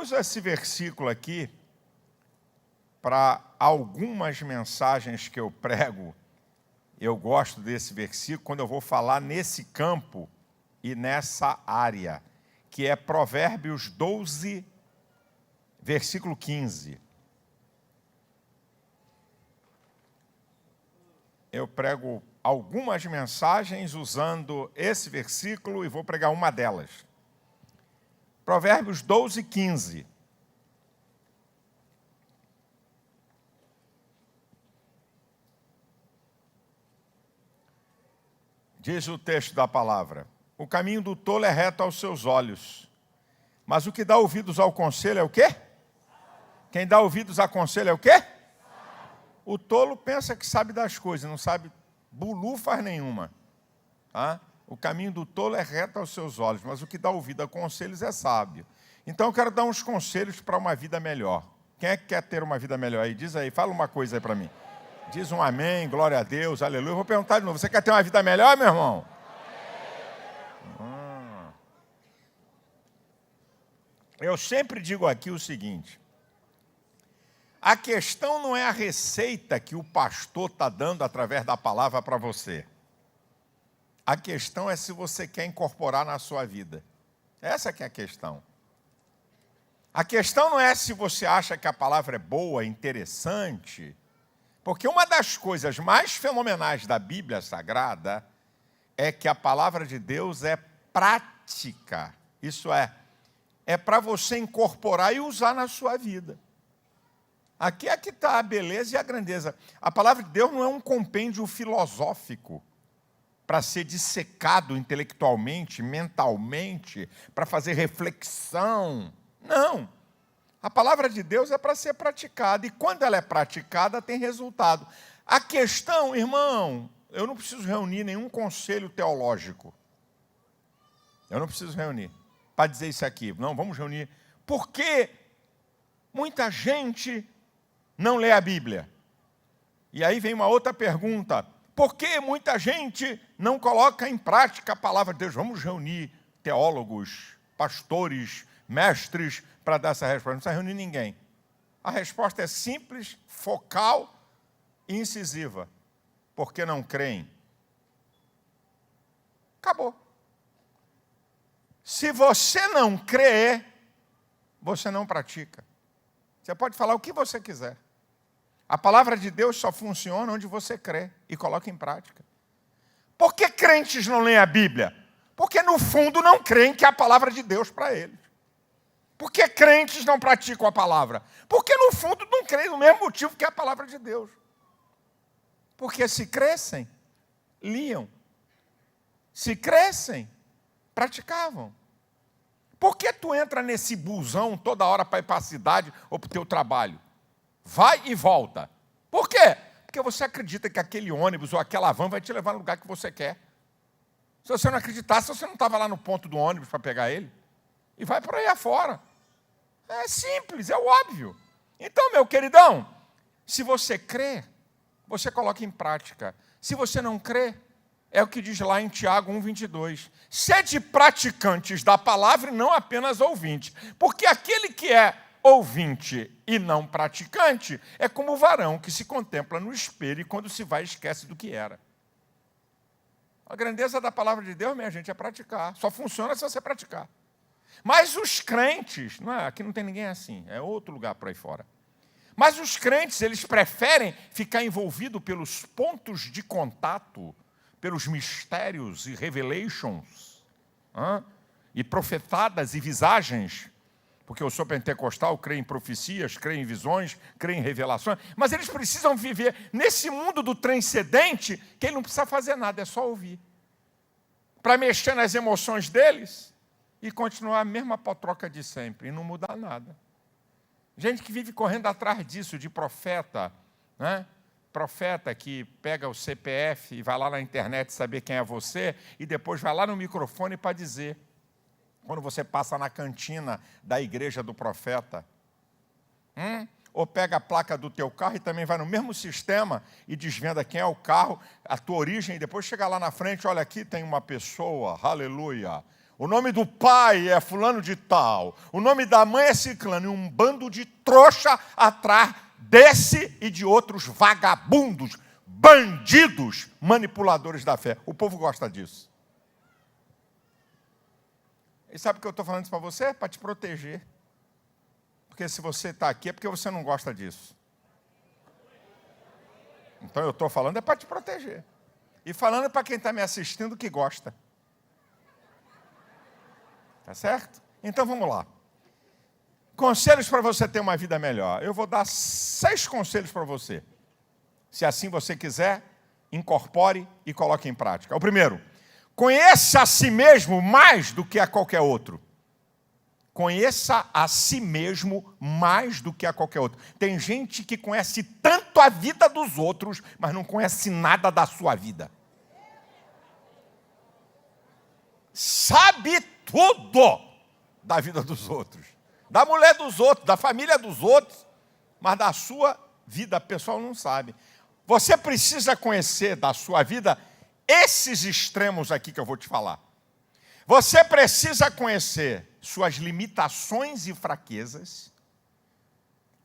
uso esse versículo aqui para algumas mensagens que eu prego. Eu gosto desse versículo quando eu vou falar nesse campo e nessa área, que é Provérbios 12, versículo 15. Eu prego algumas mensagens usando esse versículo e vou pregar uma delas. Provérbios 12, 15. Diz o texto da palavra: o caminho do tolo é reto aos seus olhos, mas o que dá ouvidos ao conselho é o quê? Quem dá ouvidos a conselho é o quê? O tolo pensa que sabe das coisas, não sabe bulufas nenhuma. Tá? O caminho do tolo é reto aos seus olhos, mas o que dá ouvido a conselhos é sábio. Então eu quero dar uns conselhos para uma vida melhor. Quem é que quer ter uma vida melhor aí? Diz aí, fala uma coisa aí para mim. Diz um amém, glória a Deus, aleluia. Eu vou perguntar de novo, você quer ter uma vida melhor, meu irmão? Eu sempre digo aqui o seguinte: a questão não é a receita que o pastor está dando através da palavra para você. A questão é se você quer incorporar na sua vida. Essa que é a questão. A questão não é se você acha que a palavra é boa, interessante, porque uma das coisas mais fenomenais da Bíblia Sagrada é que a palavra de Deus é prática. Isso é para você incorporar e usar na sua vida. Aqui é que está a beleza e a grandeza. A palavra de Deus não é um compêndio filosófico para ser dissecado intelectualmente, mentalmente, para fazer reflexão. Não. A palavra de Deus é para ser praticada, e quando ela é praticada, tem resultado. A questão, irmão, eu não preciso reunir nenhum conselho teológico. Eu não preciso reunir para dizer isso aqui. Não, vamos reunir. Porque muita gente não lê a Bíblia. E aí vem uma outra pergunta: por que muita gente não coloca em prática a palavra de Deus? Vamos reunir teólogos, pastores, mestres para dar essa resposta. Não precisa reunir ninguém. A resposta é simples, focal e incisiva. Porque não creem. Acabou. Se você não crê, você não pratica. Você pode falar o que você quiser. A palavra de Deus só funciona onde você crê e coloca em prática. Por que crentes não leem a Bíblia? Porque no fundo não creem que é a palavra de Deus para eles. Por que crentes não praticam a palavra? Porque no fundo não creem no mesmo motivo que é a palavra de Deus. Porque se crescem, liam. Se crescem, praticavam. Por que tu entra nesse busão toda hora para ir para a cidade ou para o teu trabalho? Vai e volta. Por quê? Porque você acredita que aquele ônibus ou aquela van vai te levar no lugar que você quer. Se você não acreditasse, você não estava lá no ponto do ônibus para pegar ele. E vai por aí afora. É simples, é óbvio. Então, meu queridão, se você crê, você coloca em prática. Se você não crê, é o que diz lá em Tiago 1,22. Sede praticantes da palavra e não apenas ouvintes. Porque aquele que é ouvinte e não praticante é como o varão que se contempla no espelho e quando se vai esquece do que era. A grandeza da palavra de Deus, minha gente, é praticar. Só funciona se você praticar. Mas os crentes, aqui não tem ninguém assim, é outro lugar por aí fora. Mas os crentes, eles preferem ficar envolvidos pelos pontos de contato, pelos mistérios e revelations, e profetadas e visagens, porque eu sou pentecostal, creio em profecias, creio em visões, creio em revelações, mas eles precisam viver nesse mundo do transcendente, que ele não precisa fazer nada, é só ouvir. Para mexer nas emoções deles e continuar a mesma potroca de sempre, e não mudar nada. Gente que vive correndo atrás disso, de profeta, né? Profeta que pega o CPF e vai lá na internet saber quem é você, e depois vai lá no microfone para dizer, quando você passa na cantina da igreja do profeta, ou pega a placa do teu carro e também vai no mesmo sistema e desvenda quem é o carro, a tua origem, e depois chega lá na frente, olha aqui tem uma pessoa, aleluia, O nome do pai é fulano de tal. O nome da mãe é ciclano. E um bando de trouxa atrás desse e de outros vagabundos, bandidos, manipuladores da fé. O povo gosta disso. E sabe o que eu estou falando isso para você? É para te proteger. Porque se você está aqui é porque você não gosta disso. Então eu estou falando é para te proteger. E falando para quem está me assistindo que gosta. Tá certo? Então vamos lá. Conselhos para você ter uma vida melhor. Eu vou dar 6 conselhos para você. Se assim você quiser, incorpore e coloque em prática. O primeiro, conheça a si mesmo mais do que a qualquer outro. Conheça a si mesmo mais do que a qualquer outro. Tem gente que conhece tanto a vida dos outros, mas não conhece nada da sua vida. Sabe tudo da vida dos outros. Da mulher dos outros, da família dos outros, mas da sua vida pessoal não sabe. Você precisa conhecer da sua vida esses extremos aqui que eu vou te falar. Você precisa conhecer suas limitações e fraquezas,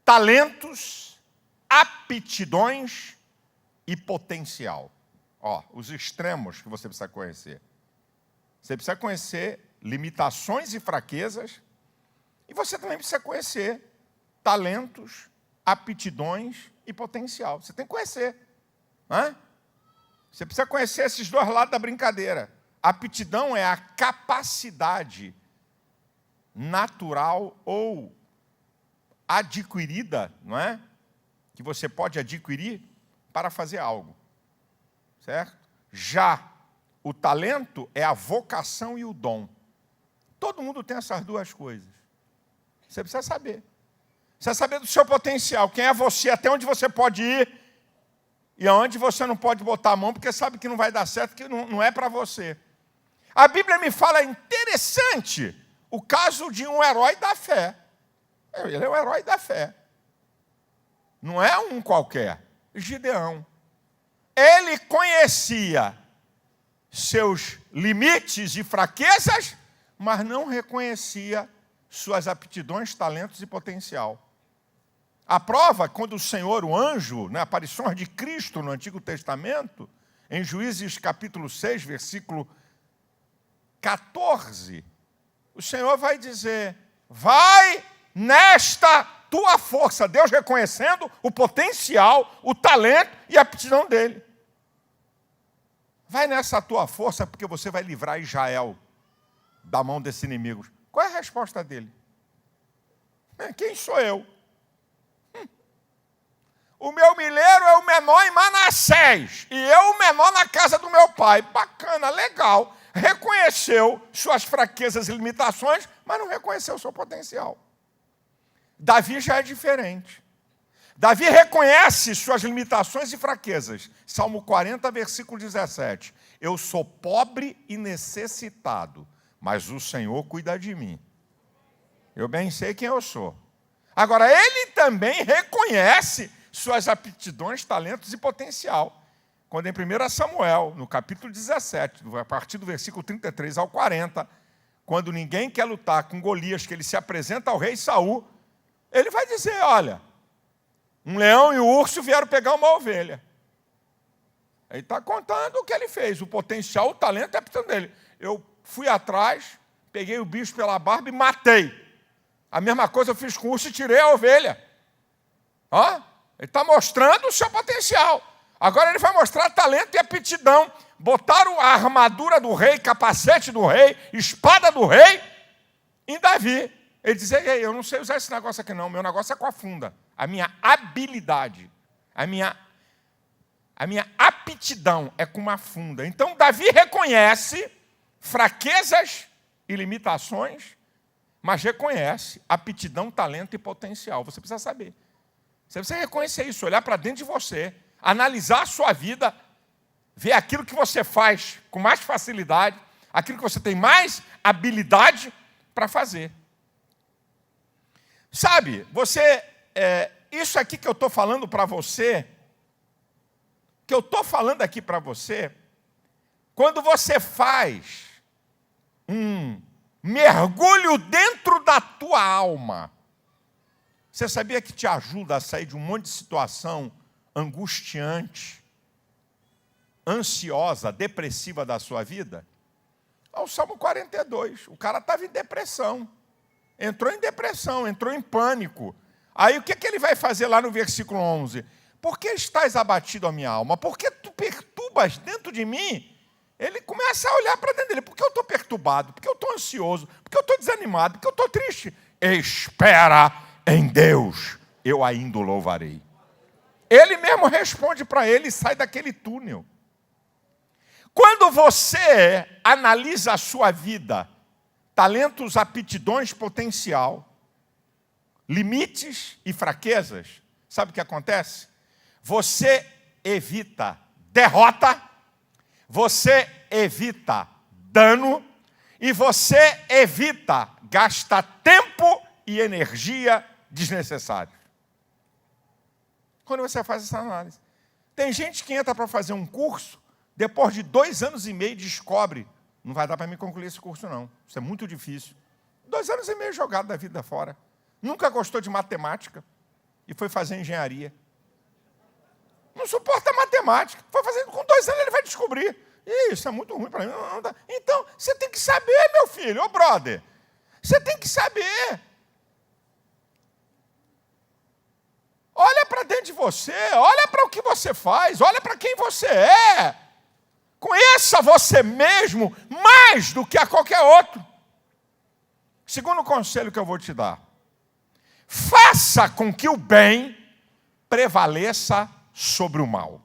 talentos, aptidões e potencial. Ó, os extremos que você precisa conhecer. Você precisa conhecer limitações e fraquezas, e você também precisa conhecer talentos, aptidões e potencial. Você tem que conhecer. Né? Você precisa conhecer esses 2 lados da brincadeira. A aptidão é a capacidade natural ou adquirida, não é? Que você pode adquirir para fazer algo. Certo? Já o talento é a vocação e o dom. Todo mundo tem essas 2 coisas. Você precisa saber. Precisa saber do seu potencial. Quem é você, até onde você pode ir e aonde você não pode botar a mão, porque sabe que não vai dar certo, que não é para você. A Bíblia me fala interessante o caso de um herói da fé. Ele é o herói da fé. Não é um qualquer. Gideão. Ele conhecia seus limites e fraquezas, mas não reconhecia suas aptidões, talentos e potencial. A prova, quando o Senhor, o anjo, né, aparições de Cristo no Antigo Testamento, em Juízes capítulo 6, versículo 14, o Senhor vai dizer, vai nesta tua força, Deus reconhecendo o potencial, o talento e a aptidão dele. Vai nessa tua força porque você vai livrar Israel da mão desses inimigos. Qual é a resposta dele? Quem sou eu? O meu milheiro é o menor em Manassés, e eu o menor na casa do meu pai. Bacana, legal. Reconheceu suas fraquezas e limitações, mas não reconheceu o seu potencial. Davi já é diferente. Davi reconhece suas limitações e fraquezas. Salmo 40, versículo 17. Eu sou pobre e necessitado, mas o Senhor cuida de mim. Eu bem sei quem eu sou. Agora, ele também reconhece suas aptidões, talentos e potencial. Quando em 1 Samuel, no capítulo 17, a partir do versículo 33 ao 40, quando ninguém quer lutar com Golias, que ele se apresenta ao rei Saul, ele vai dizer, olha, um leão e um urso vieram pegar uma ovelha. Ele está contando o que ele fez, o potencial, o talento e a aptidão dele. Eu fui atrás, peguei o bicho pela barba e matei. A mesma coisa eu fiz com o urso e tirei a ovelha. Ó, ele está mostrando o seu potencial. Agora ele vai mostrar talento e aptidão. Botaram a armadura do rei, capacete do rei, espada do rei em Davi. Ele dizia, eu não sei usar esse negócio aqui não, meu negócio é com a funda. A minha habilidade, a minha aptidão é com uma funda. Então Davi reconhece fraquezas e limitações, mas reconhece aptidão, talento e potencial. Você precisa saber. Você precisa reconhecer isso, olhar para dentro de você, analisar a sua vida, ver aquilo que você faz com mais facilidade, aquilo que você tem mais habilidade para fazer. Sabe, isso aqui que eu estou falando para você, quando você faz um mergulho dentro da tua alma. Você sabia que te ajuda a sair de um monte de situação angustiante, ansiosa, depressiva da sua vida? O Salmo 42, o cara estava em depressão. Entrou em depressão, entrou em pânico. Aí o que ele vai fazer lá no versículo 11? Por que estás abatido a minha alma? Por que tu perturbas dentro de mim? Ele começa a olhar para dentro dele. Por que eu estou perturbado? Por que eu estou ansioso? Por que eu estou desanimado? Por que eu estou triste? Espera em Deus, eu ainda o louvarei. Ele mesmo responde para ele e sai daquele túnel. Quando você analisa a sua vida, talentos, aptidões, potencial, limites e fraquezas, sabe o que acontece? Você evita derrota, você evita dano e você evita gastar tempo e energia desnecessários. Quando você faz essa análise. Tem gente que entra para fazer um curso, depois de 2 anos e meio descobre, não vai dar para mim concluir esse curso não, isso é muito difícil. 2 anos e meio jogado da vida fora. Nunca gostou de matemática e foi fazer engenharia. Não suporta matemática. Foi fazendo com 2 anos, ele vai descobrir. Isso é muito ruim para mim. Não dá. Então, você tem que saber, meu filho, ô brother. Você tem que saber. Olha para dentro de você, olha para o que você faz, olha para quem você é. Conheça você mesmo mais do que a qualquer outro. Segundo conselho que eu vou te dar. Faça com que o bem prevaleça sobre o mal.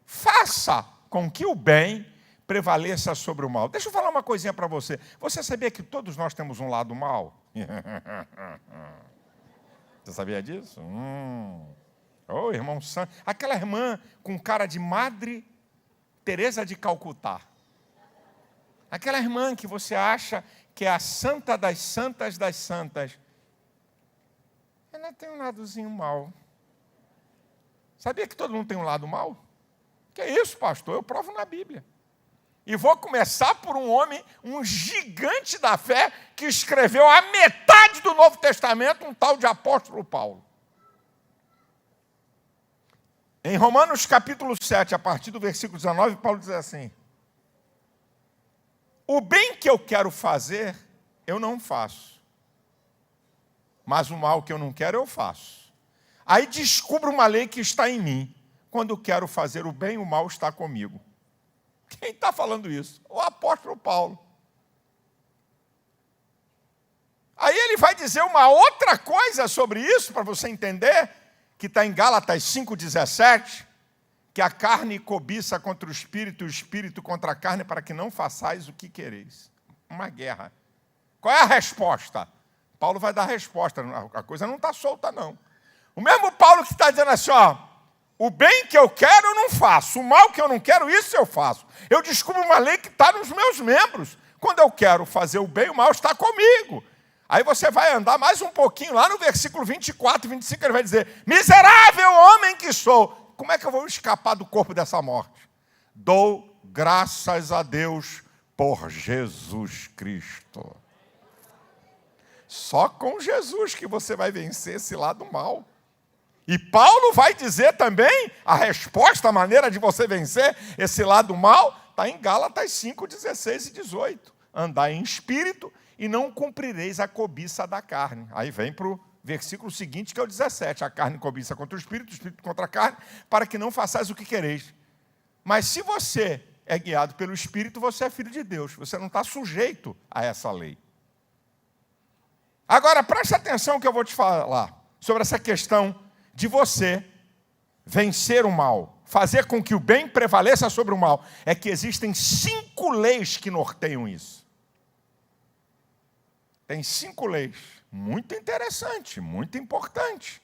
Faça com que o bem prevaleça sobre o mal. Deixa eu falar uma coisinha para você. Você sabia que todos nós temos um lado mal? Você sabia disso? Oh, irmão santo. Aquela irmã com cara de Madre Teresa de Calcutá. Aquela irmã que você acha que é a santa das santas das santas. Ela tem um ladozinho mal. Sabia que todo mundo tem um lado mal? Que é isso, pastor? Eu provo na Bíblia. E vou começar por um homem, um gigante da fé, que escreveu a metade do Novo Testamento, um tal de apóstolo Paulo. Em Romanos capítulo 7, a partir do versículo 19, Paulo diz assim: o bem que eu quero fazer, eu não faço. Mas o mal que eu não quero, eu faço. Aí descubro uma lei que está em mim. Quando eu quero fazer o bem, o mal está comigo. Quem está falando isso? O apóstolo Paulo. Aí ele vai dizer uma outra coisa sobre isso, para você entender, que está em Gálatas 5,17, que a carne cobiça contra o espírito contra a carne, para que não façais o que quereis. Uma guerra. Qual é a resposta? Paulo vai dar a resposta, a coisa não está solta, não. O mesmo Paulo que está dizendo assim, ó, o bem que eu quero eu não faço, o mal que eu não quero, isso eu faço. Eu descubro uma lei que está nos meus membros. Quando eu quero fazer o bem, o mal está comigo. Aí você vai andar mais um pouquinho, lá no versículo 24, 25, ele vai dizer, miserável homem que sou. Como é que eu vou escapar do corpo dessa morte? Dou graças a Deus por Jesus Cristo. Só com Jesus que você vai vencer esse lado mal. E Paulo vai dizer também, a resposta, a maneira de você vencer esse lado mal, está em Gálatas 5, 16 e 18. Andai em espírito e não cumprireis a cobiça da carne. Aí vem para o versículo seguinte, que é o 17. A carne cobiça contra o espírito contra a carne, para que não façais o que quereis. Mas se você é guiado pelo Espírito, você é filho de Deus. Você não está sujeito a essa lei. Agora, preste atenção que eu vou te falar sobre essa questão de você vencer o mal, fazer com que o bem prevaleça sobre o mal. É que existem 5 leis que norteiam isso. Tem 5 leis. Muito interessante, muito importante.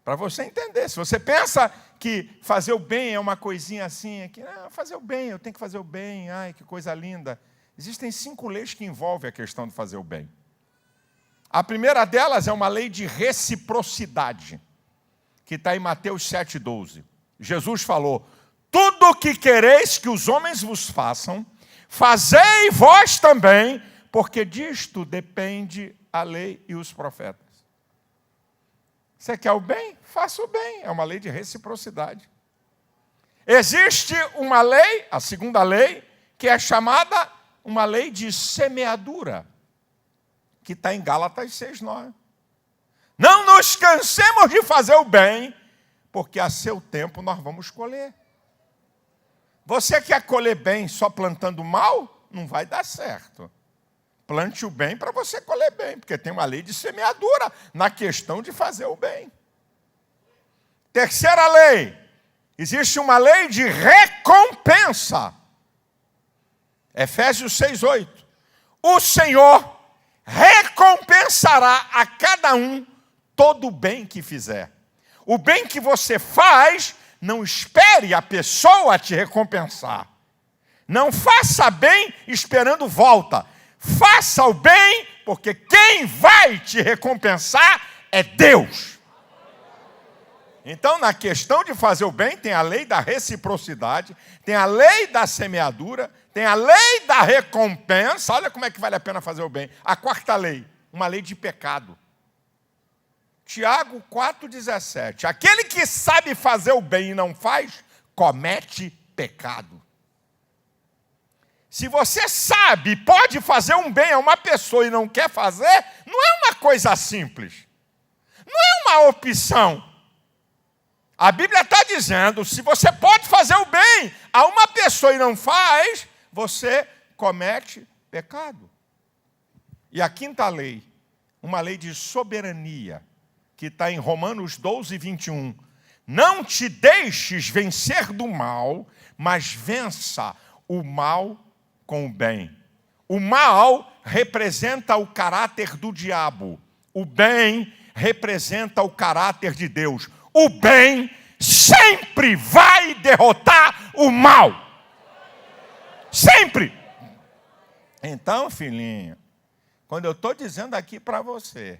Para você entender. Se você pensa que fazer o bem é uma coisinha assim, que fazer o bem, eu tenho que fazer o bem, ai, que coisa linda. Existem 5 leis que envolvem a questão de fazer o bem. A primeira delas é uma lei de reciprocidade, que está em Mateus 7,12. Jesus falou, tudo o que quereis que os homens vos façam, fazei vós também, porque disto depende a lei e os profetas. Você quer o bem? Faça o bem. É uma lei de reciprocidade. Existe uma lei, a segunda lei, que é chamada uma lei de semeadura, que está em Gálatas 6:9. Não nos cansemos de fazer o bem, porque a seu tempo nós vamos colher. Você quer colher bem só plantando mal? Não vai dar certo. Plante o bem para você colher bem, porque tem uma lei de semeadura na questão de fazer o bem. Terceira lei, existe uma lei de recompensa. Efésios 6:8. O Senhor recompensará a cada um todo o bem que fizer. O bem que você faz, não espere a pessoa te recompensar. Não faça bem esperando volta. Faça o bem, porque quem vai te recompensar é Deus. Então, na questão de fazer o bem, tem a lei da reciprocidade, tem a lei da semeadura, tem a lei da recompensa. Olha como é que vale a pena fazer o bem. A quarta lei, uma lei de pecado. Tiago 4,17. Aquele que sabe fazer o bem e não faz, comete pecado. Se você sabe, pode fazer um bem a uma pessoa e não quer fazer, não é uma coisa simples. Não é uma opção. A Bíblia está dizendo, se você pode fazer o bem a uma pessoa e não faz, você comete pecado. E a quinta lei, uma lei de soberania, que está em Romanos 12:21. Não te deixes vencer do mal, mas vença o mal com o bem. O mal representa o caráter do diabo. O bem representa o caráter de Deus. O bem sempre vai derrotar o mal. Sempre. Então, filhinho, quando eu estou dizendo aqui para você,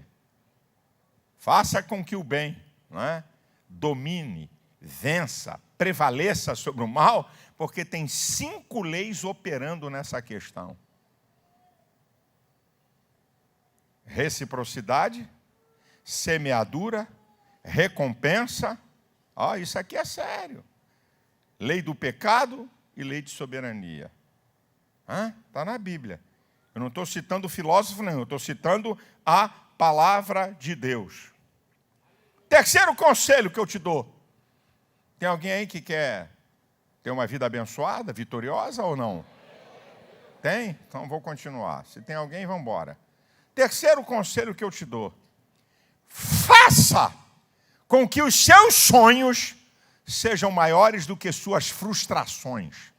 faça com que o bem, não é, domine, vença, prevaleça sobre o mal, porque tem 5 leis operando nessa questão. Reciprocidade, semeadura, recompensa. Isso aqui é sério. Lei do pecado e lei de soberania. Está na Bíblia. Eu não estou citando filósofo nenhum, eu estou citando a palavra de Deus. Terceiro conselho que eu te dou. Tem alguém aí que quer ter uma vida abençoada, vitoriosa ou não? Tem? Então vou continuar. Se tem alguém, vamos embora. Terceiro conselho que eu te dou. Faça com que os seus sonhos sejam maiores do que suas frustrações.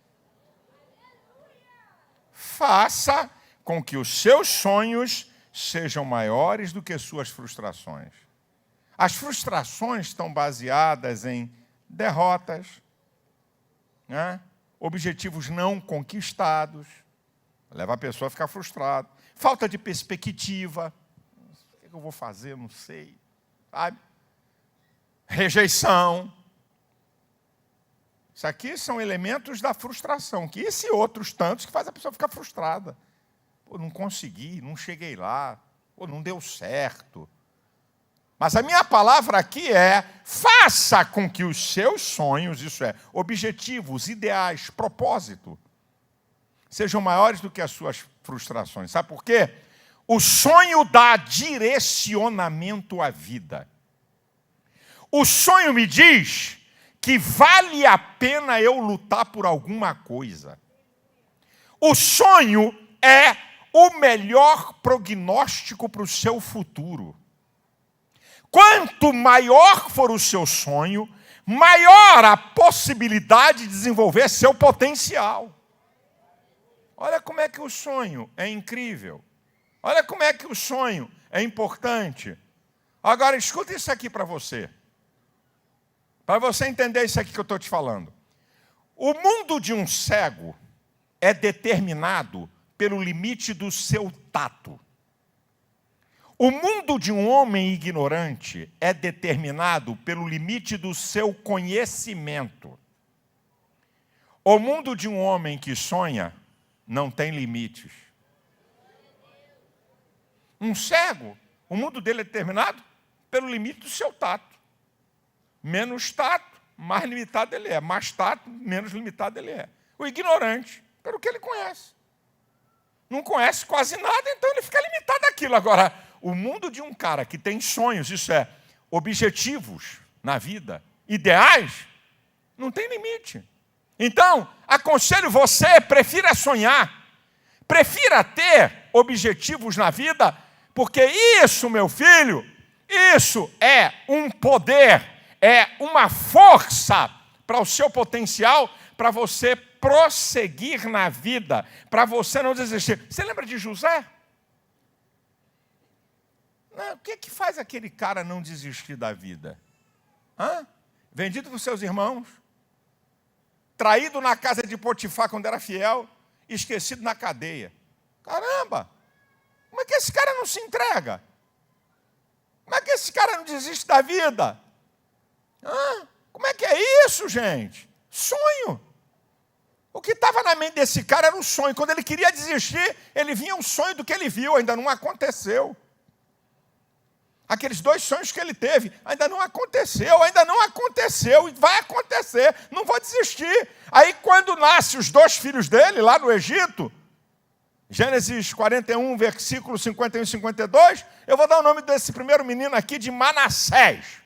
Faça com que os seus sonhos sejam maiores do que suas frustrações. As frustrações estão baseadas em derrotas, né? Objetivos não conquistados, leva a pessoa a ficar frustrada. Falta de perspectiva. O que eu vou fazer? Eu não sei. Sabe? Rejeição. Isso aqui são elementos da frustração, que esse e outros tantos que faz a pessoa ficar frustrada. Não consegui, não cheguei lá, não deu certo. Mas a minha palavra aqui é, faça com que os seus sonhos, isso é, objetivos, ideais, propósito, sejam maiores do que as suas frustrações. Sabe por quê? O sonho dá direcionamento à vida. O sonho me diz que vale a pena eu lutar por alguma coisa. O sonho é o melhor prognóstico para o seu futuro. Quanto maior for o seu sonho, maior a possibilidade de desenvolver seu potencial. Olha como é que o sonho é incrível. Olha como é que o sonho é importante. Agora, escuta isso aqui para você. Para você entender isso aqui que eu estou te falando. O mundo de um cego é determinado pelo limite do seu tato. O mundo de um homem ignorante é determinado pelo limite do seu conhecimento. O mundo de um homem que sonha não tem limites. Um cego, o mundo dele é determinado pelo limite do seu tato. Menos tato, mais limitado ele é. Mais tato, menos limitado ele é. O ignorante, pelo que ele conhece. Não conhece quase nada, então ele fica limitado àquilo. Agora, o mundo de um cara que tem sonhos, isso é, objetivos na vida, ideais, não tem limite. Então, aconselho você, prefira sonhar, prefira ter objetivos na vida, porque isso, meu filho, isso é um poder, é uma força para o seu potencial, para você prosseguir na vida, para você não desistir. Você lembra de José? Não, o que faz aquele cara não desistir da vida? Vendido por seus irmãos, traído na casa de Potifar quando era fiel, esquecido na cadeia. Caramba! Como é que esse cara não se entrega? Como é que esse cara não desiste da vida? Como é que é isso, gente? Sonho. O que estava na mente desse cara era um sonho. Quando ele queria desistir, ele vinha um sonho do que ele viu, ainda não aconteceu. Aqueles 2 sonhos que ele teve, ainda não aconteceu, e vai acontecer, não vou desistir. Aí quando nascem os 2 filhos dele, lá no Egito, Gênesis 41, versículos 51 e 52, eu vou dar o nome desse primeiro menino aqui de Manassés.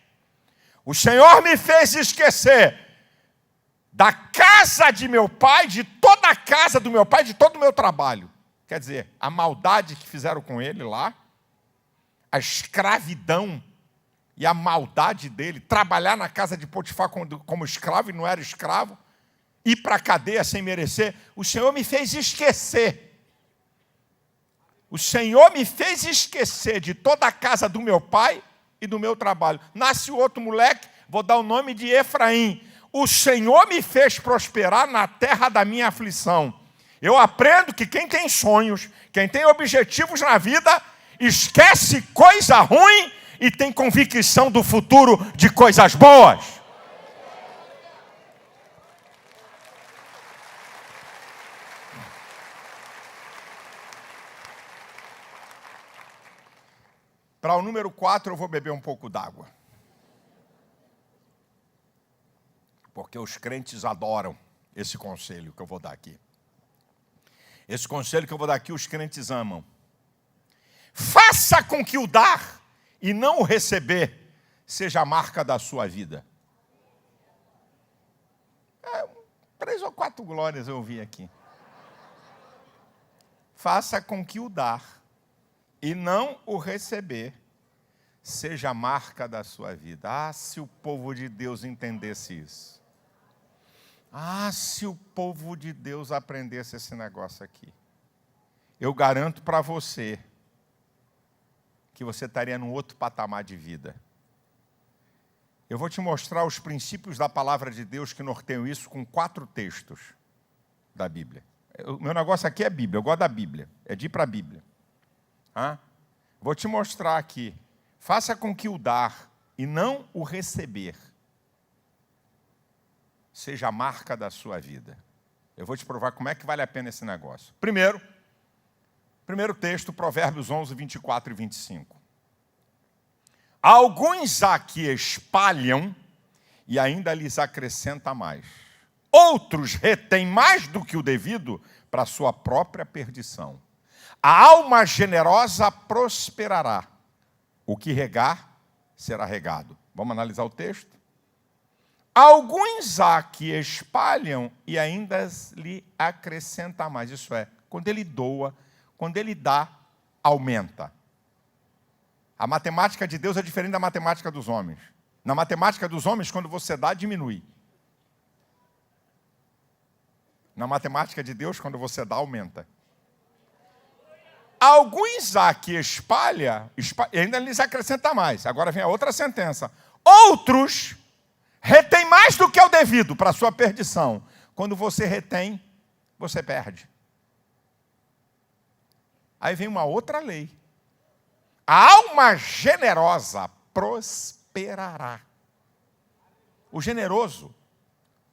O Senhor me fez esquecer da casa de meu pai, de toda a casa do meu pai, de todo o meu trabalho. Quer dizer, a maldade que fizeram com ele lá, a escravidão e a maldade dele, trabalhar na casa de Potifar como escravo e não era escravo, ir para a cadeia sem merecer. O Senhor me fez esquecer. O Senhor me fez esquecer de toda a casa do meu pai e do meu trabalho. Nasce outro moleque, vou dar o nome de Efraim. O Senhor me fez prosperar na terra da minha aflição. Eu aprendo que quem tem sonhos, quem tem objetivos na vida, esquece coisa ruim e tem convicção do futuro de coisas boas. Para o número 4, eu vou beber um pouco d'água. Porque os crentes adoram esse conselho que eu vou dar aqui. Esse conselho que eu vou dar aqui, os crentes amam. Faça com que o dar e não o receber seja a marca da sua vida. 3 ou 4 glórias eu ouvi aqui. Faça com que o dar e não o receber seja a marca da sua vida. Se o povo de Deus entendesse isso. Se o povo de Deus aprendesse esse negócio aqui. Eu garanto para você que você estaria num outro patamar de vida. Eu vou te mostrar os princípios da palavra de Deus que norteiam isso com 4 textos da Bíblia. O meu negócio aqui é Bíblia, eu gosto da Bíblia, é de ir para a Bíblia. Vou te mostrar aqui. Faça com que o dar e não o receber seja a marca da sua vida. Eu vou te provar como é que vale a pena esse negócio. Primeiro texto, Provérbios 11, 24 e 25. Alguns há que espalham e ainda lhes acrescenta mais. Outros retêm mais do que o devido para a sua própria perdição. A alma generosa prosperará. O que regar, será regado. Vamos analisar o texto? Alguns há que espalham e ainda lhe acrescenta mais. Isso é, quando ele doa, quando ele dá, aumenta. A matemática de Deus é diferente da matemática dos homens. Na matemática dos homens, quando você dá, diminui. Na matemática de Deus, quando você dá, aumenta. Alguns há que espalha e ainda lhes acrescenta mais. Agora vem a outra sentença. Outros retém mais do que é o devido para a sua perdição. Quando você retém, você perde. Aí vem uma outra lei. A alma generosa prosperará. O generoso,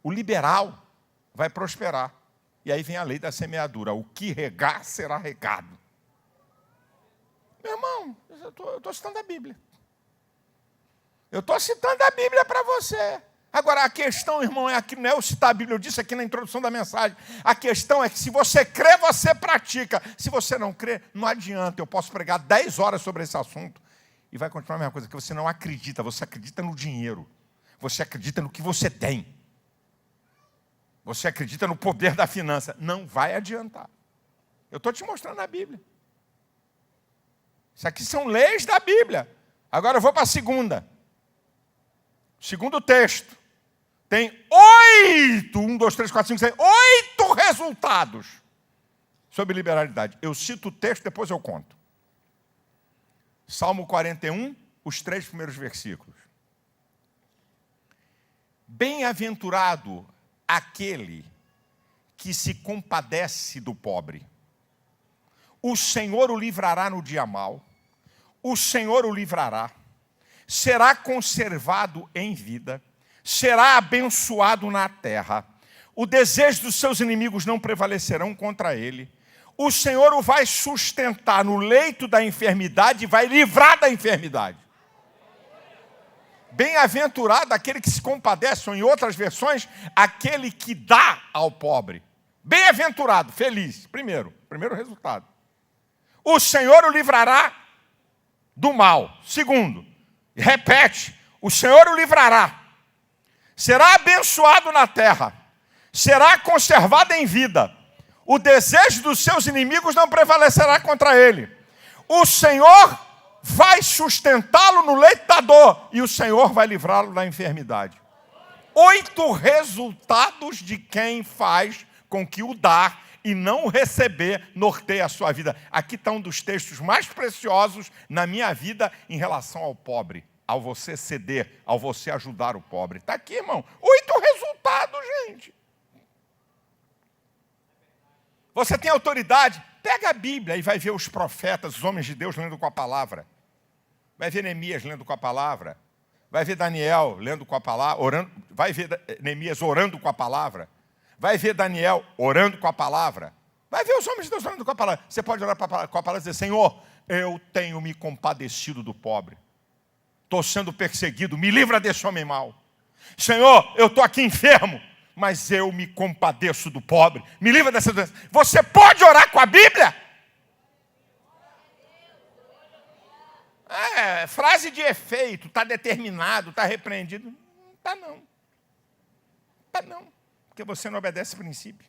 o liberal, vai prosperar. E aí vem a lei da semeadura. O que regar será regado. Meu irmão, eu estou citando a Bíblia. Eu estou citando a Bíblia para você. Agora, a questão, irmão, não é eu citar a Bíblia, eu disse aqui na introdução da mensagem. A questão é que se você crê, você pratica. Se você não crê, não adianta. Eu posso pregar 10 horas sobre esse assunto. E vai continuar a mesma coisa, que você não acredita. Você acredita no dinheiro. Você acredita no que você tem. Você acredita no poder da finança. Não vai adiantar. Eu estou te mostrando a Bíblia. Isso aqui são leis da Bíblia. Agora eu vou para a segunda. Segundo texto. Tem 8 resultados sobre liberalidade. Eu cito o texto, depois eu conto. Salmo 41, os 3 primeiros versículos. Bem-aventurado aquele que se compadece do pobre. O Senhor o livrará no dia mau. O Senhor o livrará. Será conservado em vida. Será abençoado na terra. O desejo dos seus inimigos não prevalecerão contra ele. O Senhor o vai sustentar no leito da enfermidade e vai livrar da enfermidade. Bem-aventurado aquele que se compadece, ou em outras versões, aquele que dá ao pobre. Bem-aventurado, feliz. Primeiro resultado. O Senhor o livrará do mal. Segundo, repete, o Senhor o livrará. Será abençoado na terra. Será conservado em vida. O desejo dos seus inimigos não prevalecerá contra ele. O Senhor vai sustentá-lo no leito da dor. E o Senhor vai livrá-lo da enfermidade. 8 resultados de quem faz com que o dar e não o receber norteie a sua vida. Aqui está um dos textos mais preciosos na minha vida em relação ao pobre. Ao você ceder, ao você ajudar o pobre. Está aqui, irmão. 8 resultados, gente. Você tem autoridade? Pega a Bíblia e vai ver os profetas, os homens de Deus lendo com a palavra. Vai ver Neemias lendo com a palavra. Vai ver Daniel lendo com a palavra, orando. Vai ver Neemias orando com a palavra. Vai ver Daniel orando com a palavra. Vai ver os homens de Deus orando com a palavra. Você pode orar com a palavra e dizer, Senhor, eu tenho me compadecido do pobre. Estou sendo perseguido, me livra desse homem mau. Senhor, eu estou aqui enfermo, mas eu me compadeço do pobre. Me livra dessa doença. Você pode orar com a Bíblia? Frase de efeito, está determinado, está repreendido. Não está não. Está não, porque você não obedece princípio.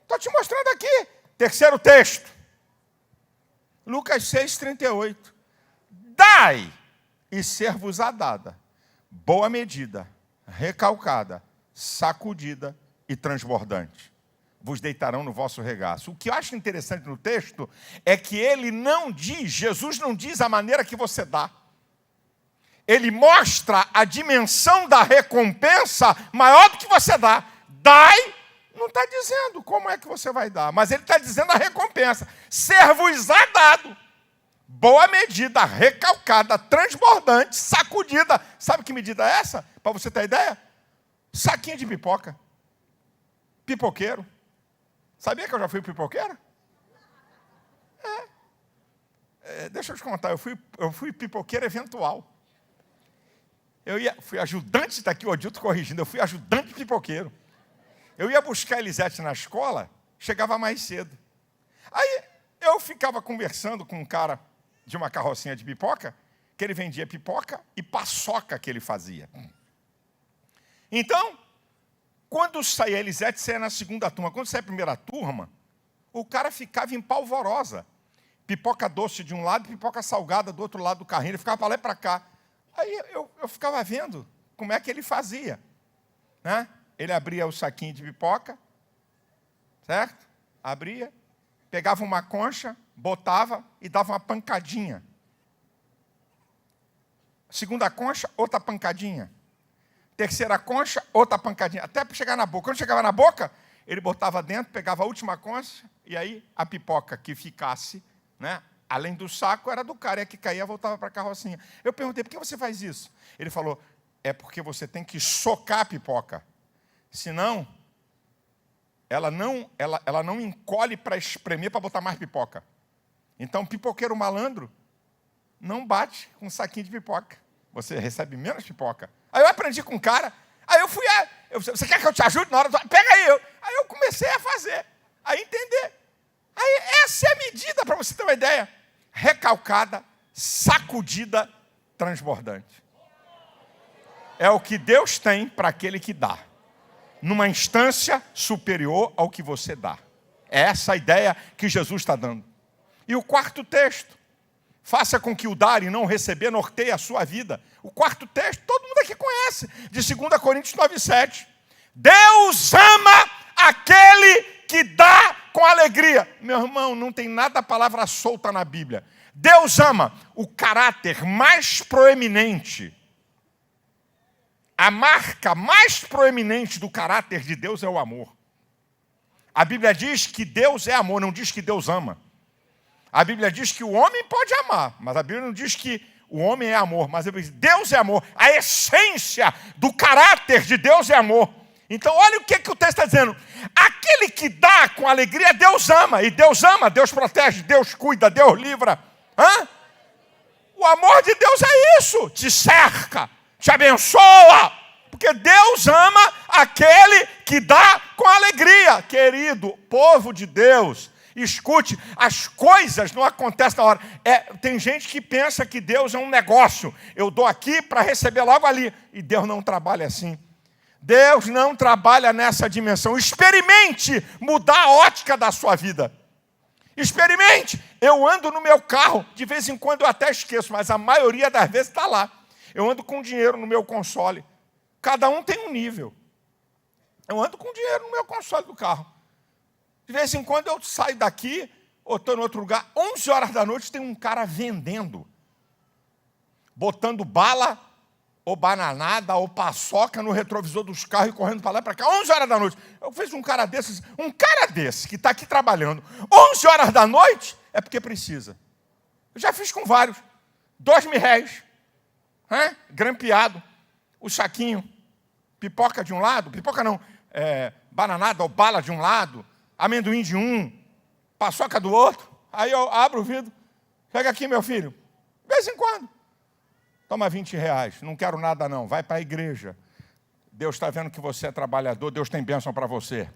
Estou te mostrando aqui. Terceiro texto. Lucas 6,38. Dai e ser-vos-á dada, boa medida, recalcada, sacudida e transbordante. Vos deitarão no vosso regaço. O que eu acho interessante no texto é que ele não diz, Jesus não diz a maneira que você dá. Ele mostra a dimensão da recompensa maior do que você dá. Dai, não está dizendo como é que você vai dar, mas ele está dizendo a recompensa. Ser-vos-á dado. Boa medida, recalcada, transbordante, sacudida. Sabe que medida é essa? Para você ter ideia? Saquinho de pipoca. Pipoqueiro. Sabia que eu já fui pipoqueiro? Deixa eu te contar, eu fui pipoqueiro eventual. Fui ajudante, está aqui o Odilto corrigindo, eu fui ajudante pipoqueiro. Eu ia buscar a Elisete na escola, chegava mais cedo. Aí eu ficava conversando com um cara de uma carrocinha de pipoca, que ele vendia pipoca e paçoca que ele fazia. Então, quando saía a Elisete, saía na segunda turma. Quando saía a primeira turma, o cara ficava em polvorosa. Pipoca doce de um lado, pipoca salgada do outro lado do carrinho. Ele ficava para lá e para cá. Aí eu ficava vendo como é que ele fazia. Né? Ele abria o saquinho de pipoca, certo? Abria, pegava uma concha, botava e dava uma pancadinha. Segunda concha, outra pancadinha. Terceira concha, outra pancadinha. Até para chegar na boca. Quando chegava na boca, ele botava dentro, pegava a última concha, e aí a pipoca que ficasse, né, além do saco, era do cara. E a que caía, voltava para a carrocinha. Eu perguntei, por que você faz isso? Ele falou, é porque você tem que socar a pipoca. Senão, ela não encolhe para espremer, para botar mais pipoca. Então, pipoqueiro malandro não bate com um saquinho de pipoca. Você recebe menos pipoca. Aí eu aprendi com um cara, aí eu fui, você quer que eu te ajude na hora? Pega aí. Aí eu comecei a fazer, a entender. Aí essa é a medida, para você ter uma ideia. Recalcada, sacudida, transbordante. É o que Deus tem para aquele que dá. Numa instância superior ao que você dá. É essa a ideia que Jesus está dando. E o quarto texto. Faça com que o dar e não receber norteie a sua vida. O quarto texto, todo mundo aqui conhece. De 2 Coríntios 9:7. Deus ama aquele que dá com alegria. Meu irmão, não tem nada palavra solta na Bíblia. Deus ama o caráter mais proeminente. A marca mais proeminente do caráter de Deus é o amor. A Bíblia diz que Deus é amor, não diz que Deus ama. A Bíblia diz que o homem pode amar, mas a Bíblia não diz que o homem é amor, mas a Bíblia diz que Deus é amor. A essência do caráter de Deus é amor. Então, olha o que o texto está dizendo. Aquele que dá com alegria, Deus ama. E Deus ama, Deus protege, Deus cuida, Deus livra. O amor de Deus é isso. Te cerca, te abençoa. Porque Deus ama aquele que dá com alegria. Querido povo de Deus, escute, as coisas não acontecem na hora. Tem gente que pensa que Deus é um negócio. Eu dou aqui para receber logo ali. E Deus não trabalha assim. Deus não trabalha nessa dimensão. Experimente mudar a ótica da sua vida. Experimente. Eu ando no meu carro, de vez em quando eu até esqueço, mas a maioria das vezes está lá. Eu ando com dinheiro no meu console. Cada um tem um nível. Eu ando com dinheiro no meu console do carro. De vez em quando eu saio daqui, ou estou em outro lugar, 11 horas da noite tem um cara vendendo, botando bala, ou bananada, ou paçoca no retrovisor dos carros e correndo para lá e para cá, 11 horas da noite. Eu fiz um cara desse que está aqui trabalhando, 11 horas da noite, é porque precisa. Eu já fiz com vários, R$2.000, grampeado, o saquinho, pipoca de um lado, pipoca não, bananada ou bala de um lado, amendoim de um, paçoca do outro. Aí eu abro o vidro, pega aqui, meu filho, de vez em quando. Toma R$20, não quero nada não, vai para a igreja. Deus está vendo que você é trabalhador, Deus tem bênção para você.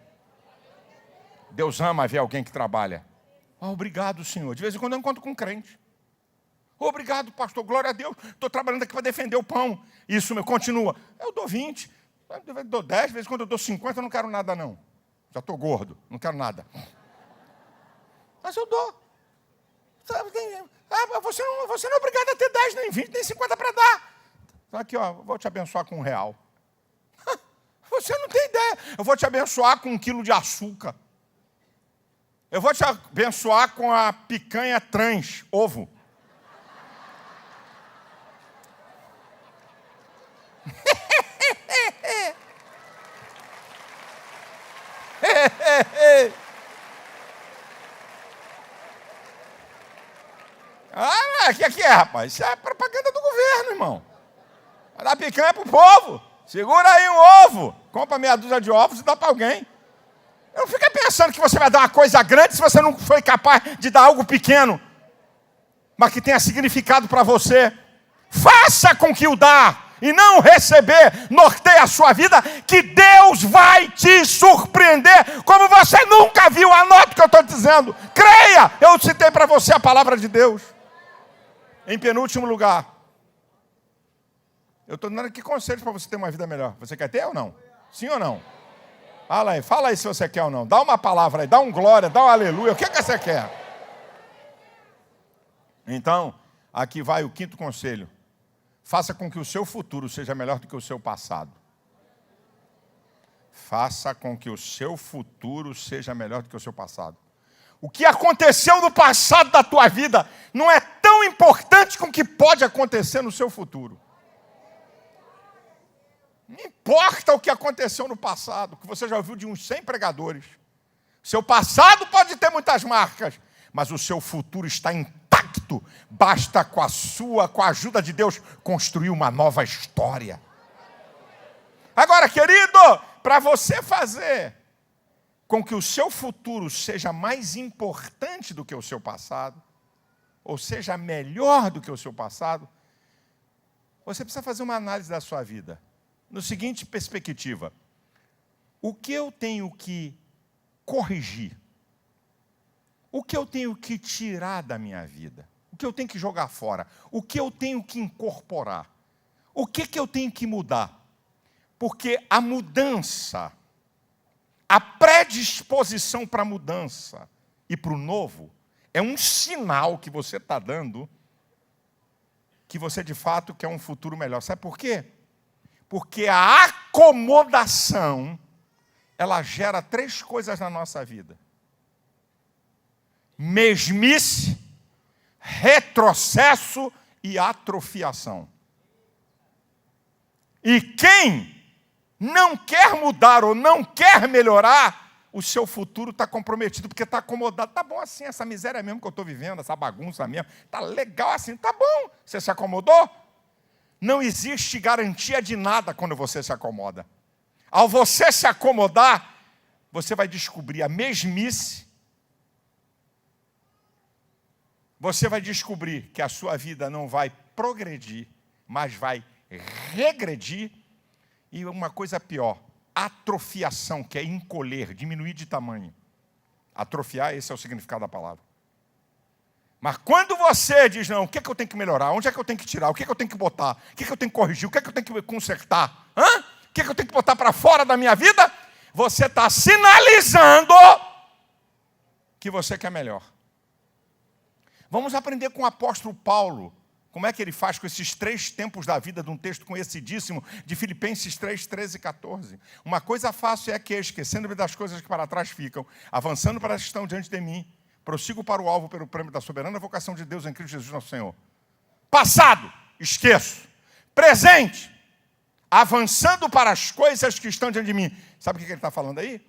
Deus ama ver alguém que trabalha. Obrigado, Senhor. De vez em quando eu encontro com um crente. Obrigado, pastor, glória a Deus. Estou trabalhando aqui para defender o pão. Isso, continua. Eu dou 20, eu dou 10, de vez em quando eu dou 50, eu não quero nada não. Já estou gordo, não quero nada. Mas eu dou. Você não é obrigado a ter 10, nem 20, nem 50 para dar. Então aqui, vou te abençoar com R$1. Você não tem ideia. Eu vou te abençoar com 1 quilo de açúcar. Eu vou te abençoar com a picanha trans, ovo. O que é, rapaz? Isso é propaganda do governo, irmão. Vai dar picanha pro povo. Segura aí um ovo. Compra meia dúzia de ovos e dá para alguém. Não fica pensando que você vai dar uma coisa grande se você não foi capaz de dar algo pequeno, mas que tenha significado para você. Faça com que o dar e não receber norteie a sua vida, que Deus vai te surpreender como você nunca viu. Anote o que eu estou dizendo. Creia, eu citei para você a palavra de Deus. Em penúltimo lugar, eu estou dando aqui conselhos para você ter uma vida melhor. Você quer ter ou não? Sim ou não? Fala aí se você quer ou não. Dá uma palavra aí, dá um glória, dá um aleluia. O que você quer? Então, aqui vai o quinto conselho. Faça com que o seu futuro seja melhor do que o seu passado. Faça com que o seu futuro seja melhor do que o seu passado. O que aconteceu no passado da tua vida não é tão importante como o que pode acontecer no seu futuro. Não importa o que aconteceu no passado, que você já ouviu de uns 100 pregadores. Seu passado pode ter muitas marcas, mas o seu futuro está intacto. Basta com a ajuda de Deus, construir uma nova história. Agora, querido, para você fazer com que o seu futuro seja mais importante do que o seu passado, ou seja melhor do que o seu passado, você precisa fazer uma análise da sua vida. No seguinte perspectiva: o que eu tenho que corrigir? O que eu tenho que tirar da minha vida? O que eu tenho que jogar fora? O que eu tenho que incorporar? O que eu tenho que mudar? Porque a mudança, a predisposição para a mudança e para o novo, é um sinal que você está dando que você de fato quer um futuro melhor. Sabe por quê? Porque a acomodação, ela gera 3 coisas na nossa vida: mesmice, retrocesso e atrofiação. E quem não quer mudar ou não quer melhorar, o seu futuro está comprometido, porque está acomodado. Está bom assim, essa miséria mesmo que eu estou vivendo, essa bagunça mesmo, está legal assim, está bom. Você se acomodou? Não existe garantia de nada quando você se acomoda. Ao você se acomodar, você vai descobrir a mesmice. Você vai descobrir que a sua vida não vai progredir, mas vai regredir. E uma coisa pior, atrofiação, que é encolher, diminuir de tamanho. Atrofiar, esse é o significado da palavra. Mas quando você diz, não, o que é que eu tenho que melhorar? Onde é que eu tenho que tirar? O que é que eu tenho que botar? O que é que eu tenho que corrigir? O que é que eu tenho que consertar? O que é que eu tenho que botar para fora da minha vida? Você está sinalizando que você quer melhor. Vamos aprender com o apóstolo Paulo. Como é que ele faz com esses 3 tempos da vida, de um texto conhecidíssimo de Filipenses 3, 13 e 14. Uma coisa fácil é que, esquecendo-me das coisas que para trás ficam, avançando para as que estão diante de mim, prossigo para o alvo pelo prêmio da soberana vocação de Deus em Cristo Jesus nosso Senhor. Passado, esqueço. Presente, avançando para as coisas que estão diante de mim. Sabe o que ele está falando aí?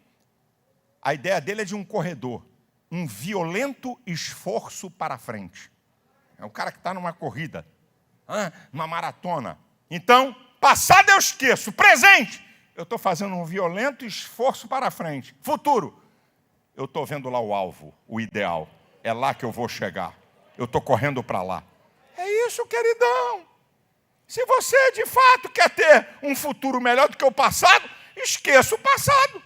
A ideia dele é de um corredor. Um violento esforço para a frente. É o cara que está numa corrida, numa maratona. Então, passado eu esqueço. Presente, eu estou fazendo um violento esforço para a frente. Futuro, eu estou vendo lá o alvo, o ideal. É lá que eu vou chegar. Eu estou correndo para lá. É isso, queridão. Se você de fato quer ter um futuro melhor do que o passado, esqueça o passado.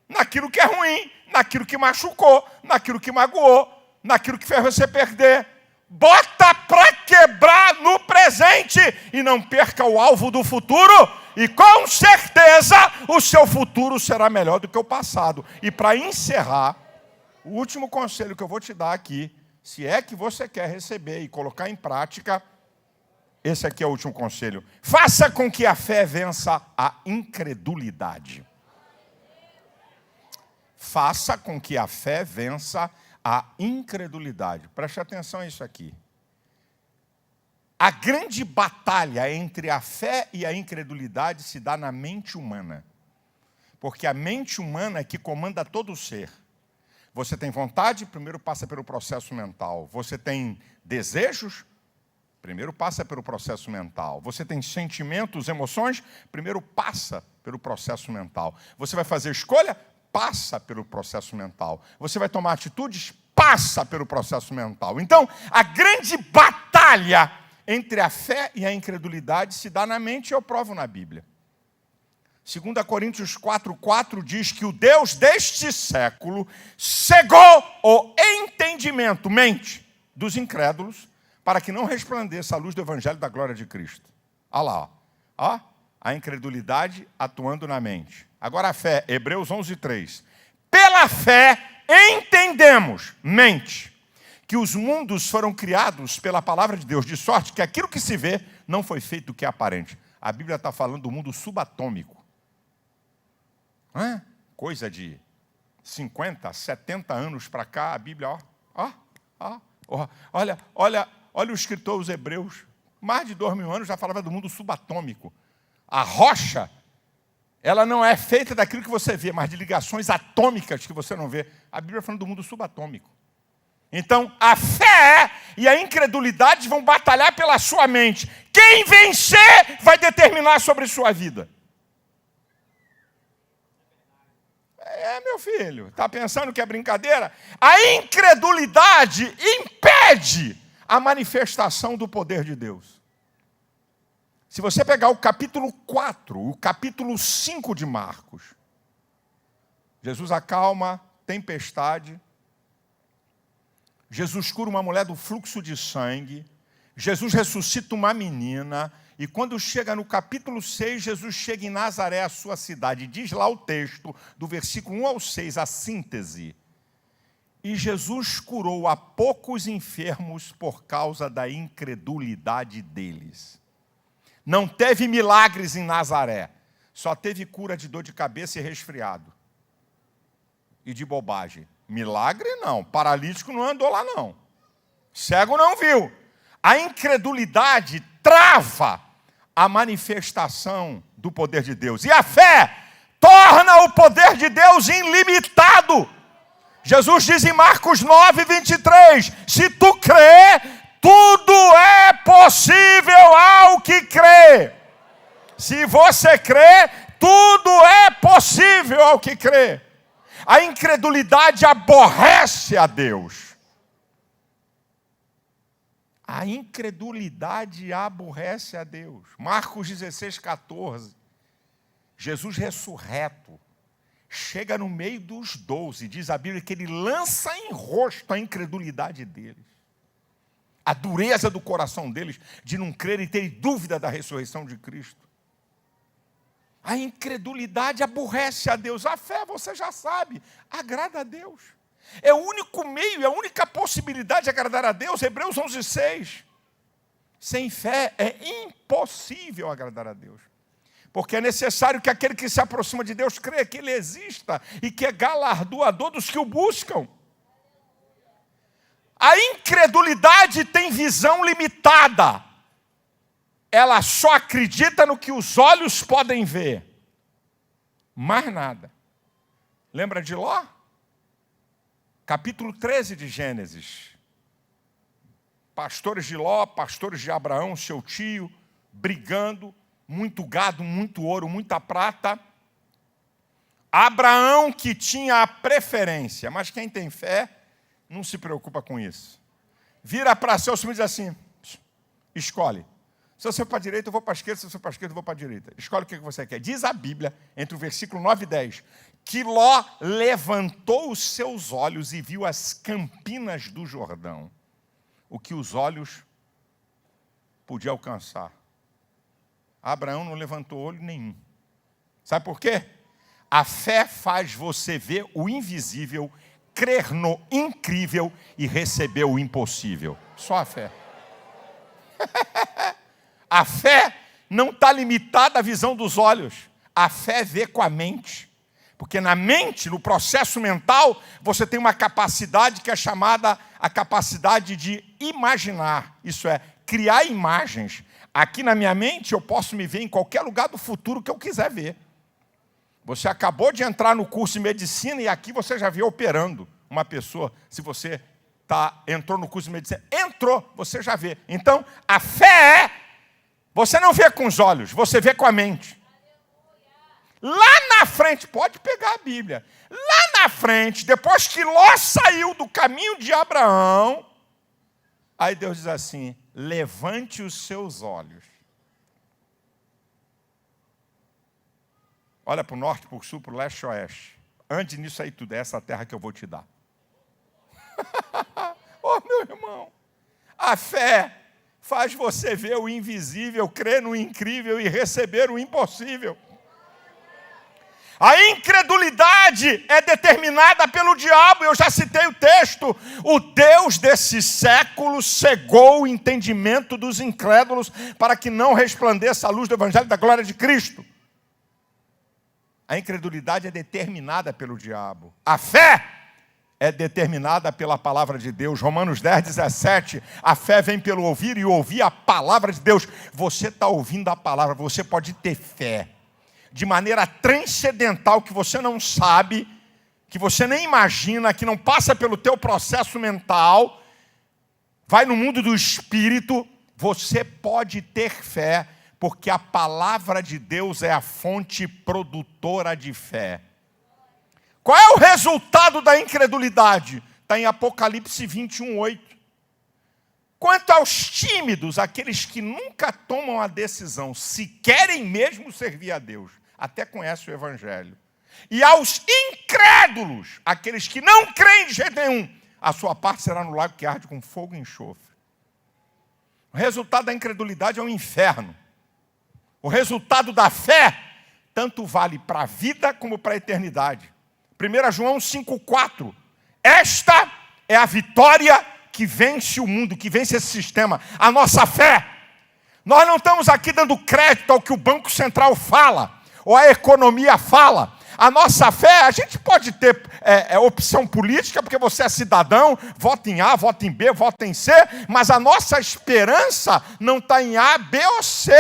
Naquilo que é ruim, naquilo que machucou, naquilo que magoou, naquilo que fez você perder. Bota para quebrar no presente e não perca o alvo do futuro. E com certeza o seu futuro será melhor do que o passado. E para encerrar, o último conselho que eu vou te dar aqui, se é que você quer receber e colocar em prática, esse aqui é o último conselho. Faça com que a fé vença a incredulidade. Faça com que a fé vença a incredulidade. Preste atenção a isso aqui. A grande batalha entre a fé e a incredulidade se dá na mente humana. Porque a mente humana é que comanda todo o ser. Você tem vontade, primeiro passa pelo processo mental. Você tem desejos, primeiro passa pelo processo mental. Você tem sentimentos, emoções, primeiro passa pelo processo mental. Você vai fazer escolha, passa pelo processo mental. Você vai tomar atitudes, passa pelo processo mental. Então, a grande batalha entre a fé e a incredulidade se dá na mente, e eu provo na Bíblia. 2 Coríntios 4,4 diz que o Deus deste século cegou o entendimento, mente, dos incrédulos, para que não resplandeça a luz do evangelho da glória de Cristo. Olha lá, ó, a incredulidade atuando na mente. Agora a fé, Hebreus 11:3. Pela fé entendemos, mente, que os mundos foram criados pela palavra de Deus, de sorte que aquilo que se vê não foi feito do que é aparente. A Bíblia está falando do mundo subatômico. Coisa de 50, 70 anos para cá, a Bíblia, olha o escritor, os Hebreus, mais de 2000 anos já falava do mundo subatômico. A rocha, ela não é feita daquilo que você vê, mas de ligações atômicas que você não vê. A Bíblia está falando do mundo subatômico. Então, a fé e a incredulidade vão batalhar pela sua mente. Quem vencer vai determinar sobre sua vida. meu filho, está pensando que é brincadeira? A incredulidade impede a manifestação do poder de Deus. Se você pegar o capítulo 4, o capítulo 5 de Marcos, Jesus acalma tempestade, Jesus cura uma mulher do fluxo de sangue, Jesus ressuscita uma menina, e quando chega no capítulo 6, Jesus chega em Nazaré, a sua cidade. Diz lá o texto, do versículo 1 ao 6, a síntese. E Jesus curou a poucos enfermos por causa da incredulidade deles. Não teve milagres em Nazaré, só teve cura de dor de cabeça e resfriado. E de bobagem. Milagre não, paralítico não andou lá não. Cego não viu. A incredulidade trava a manifestação do poder de Deus. E a fé torna o poder de Deus ilimitado. Jesus diz em Marcos 9, 23, se tu crê, tudo é possível ao que crê. Se você crê, tudo é possível ao que crê. A incredulidade aborrece a Deus. A incredulidade aborrece a Deus. Marcos 16, 14. Jesus ressurreto chega no meio dos 12. Diz a Bíblia que ele lança em rosto a incredulidade deles. A dureza do coração deles de não crer e ter dúvida da ressurreição de Cristo. A incredulidade aborrece a Deus. A fé, você já sabe, agrada a Deus. É o único meio, é a única possibilidade de agradar a Deus. Hebreus 11, 6. Sem fé é impossível agradar a Deus. Porque é necessário que aquele que se aproxima de Deus creia que Ele exista e que é galardoador dos que o buscam. A incredulidade tem visão limitada. Ela só acredita no que os olhos podem ver. Mais nada. Lembra de Ló? Capítulo 13 de Gênesis. Pastores de Ló, pastores de Abraão, seu tio, brigando, muito gado, muito ouro, muita prata. Abraão que tinha a preferência, mas quem tem fé não se preocupa com isso. Vira para seu e diz assim, escolhe. Se você for para a direita, eu vou para a esquerda. Se você for para a esquerda, eu vou para a direita. Escolhe o que você quer. Diz a Bíblia, entre o versículo 9 e 10, que Ló levantou os seus olhos e viu as campinas do Jordão. O que os olhos podiam alcançar. Abraão não levantou olho nenhum. Sabe por quê? A fé faz você ver o invisível, crer no incrível e receber o impossível. Só a fé. A fé não está limitada à visão dos olhos. A fé vê com a mente. Porque na mente, no processo mental, você tem uma capacidade que é chamada a capacidade de imaginar. Isso é, criar imagens. Aqui na minha mente, eu posso me ver em qualquer lugar do futuro que eu quiser ver. Você acabou de entrar no curso de medicina e aqui você já viu operando uma pessoa. Se você entrou no curso de medicina, entrou, você já vê. Então, a fé você não vê com os olhos, você vê com a mente. Lá na frente, pode pegar a Bíblia. Lá na frente, depois que Ló saiu do caminho de Abraão, aí Deus diz assim, levante os seus olhos. Olha para o norte, para o sul, para o leste e oeste. Ande nisso aí tudo, é essa terra que eu vou te dar. Oh, meu irmão, a fé faz você ver o invisível, crer no incrível e receber o impossível. A incredulidade é determinada pelo diabo, eu já citei o texto. O Deus desse século cegou o entendimento dos incrédulos para que não resplandeça a luz do Evangelho da glória de Cristo. A incredulidade é determinada pelo diabo. A fé é determinada pela palavra de Deus. Romanos 10, 17. A fé vem pelo ouvir e ouvir a palavra de Deus. Você está ouvindo a palavra, você pode ter fé. De maneira transcendental, que você não sabe, que você nem imagina, que não passa pelo teu processo mental, vai no mundo do espírito, você pode ter fé, porque a palavra de Deus é a fonte produtora de fé. Qual é o resultado da incredulidade? Está em Apocalipse 21:8. Quanto aos tímidos, aqueles que nunca tomam a decisão, se querem mesmo servir a Deus, até conhecem o Evangelho. E aos incrédulos, aqueles que não creem de jeito nenhum, a sua parte será no lago que arde com fogo e enxofre. O resultado da incredulidade é o inferno. O resultado da fé, tanto vale para a vida como para a eternidade. 1 João 5,4. Esta é a vitória que vence o mundo, que vence esse sistema. A nossa fé. Nós não estamos aqui dando crédito ao que o Banco Central fala, ou a economia fala. A nossa fé, a gente pode ter opção política, porque você é cidadão, vota em A, vota em B, vota em C, mas a nossa esperança não está em A, B ou C.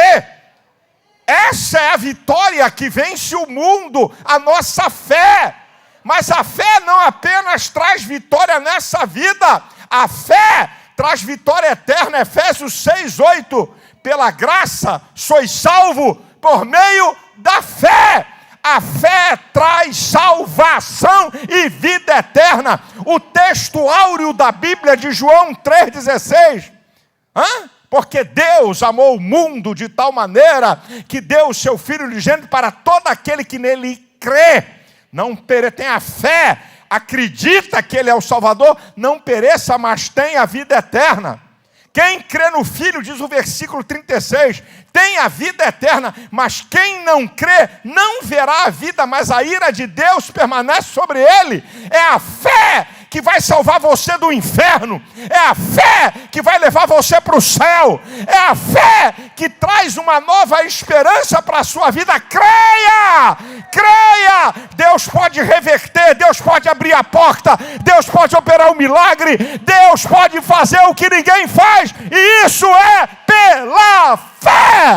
Essa é a vitória que vence o mundo, a nossa fé. Mas a fé não apenas traz vitória nessa vida, a fé traz vitória eterna. Efésios 6:8. Pela graça sois salvo por meio da fé. A fé traz salvação e vida eterna. O texto áureo da Bíblia de João 3,16. Porque Deus amou o mundo de tal maneira que deu o seu Filho unigênito para todo aquele que nele crê. Não tem a fé, acredita que Ele é o Salvador, não pereça, mas tem a vida eterna. Quem crê no Filho, diz o versículo 36, tem a vida eterna, mas quem não crê não verá a vida, mas a ira de Deus permanece sobre ele. É a fé que vai salvar você do inferno, é a fé que vai levar você para o céu, é a fé que traz uma nova esperança para a sua vida. Creia! Creia! Deus pode reverter, Deus pode abrir a porta, Deus pode operar um milagre, Deus pode fazer o que ninguém faz, e isso é pela fé!